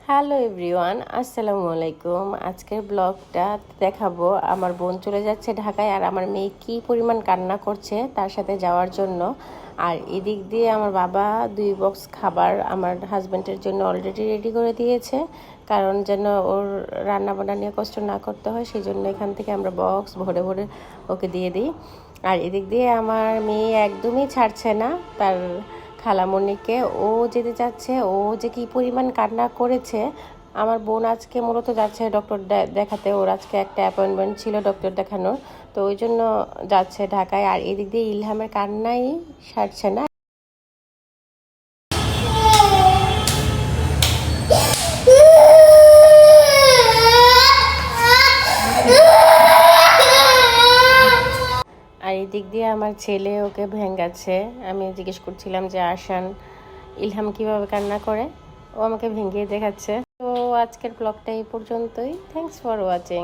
Hello everyone, আসসালামু আলাইকুম। আজকের ব্লগটা দেখাবো আমার বোন চলে যাচ্ছে ঢাকায় আর আমার মেয়ে কী পরিমাণ কান্না করছে তার সাথে যাওয়ার জন্য। আর এদিক দিয়ে আমার বাবা 2 বক্স খাবার আমার হাজব্যান্ডের জন্য অলরেডি রেডি করে দিয়েছে, কারণ যেন ওর রান্নাবান্না নিয়ে কষ্ট না করতে হয়, সেই জন্য এখান থেকে আমরা বক্স ভরে ভরে ওকে দিয়ে দিই। আর এদিক দিয়ে আমার মেয়ে একদমই ছাড়ছে না তার খালামণিকে, ও যেতে চাচ্ছে। ও যে কি পরিমাণ কান্না করেছে। আমার বোন আজকে মূলত যাচ্ছে ডক্টর দেখাতে, ওর আজকে একটা অ্যাপয়েন্টমেন্ট ছিল ডক্টর দেখানোর, তো ওই জন্য যাচ্ছে ঢাকায়। আর এদিক দিয়ে ইলহামের কান্নাই সারছে না। আর এই দিক দিয়ে আমার ছেলে ওকে ভেঙ্গাচ্ছে। আমি জিজ্ঞেস করছিলাম যে আসান ইলহাম কিভাবে কান্না করে, ও আমাকে ভেঙিয়ে দেখাচ্ছে। তো আজকের ব্লগটা এই পর্যন্তই। Thanks for watching.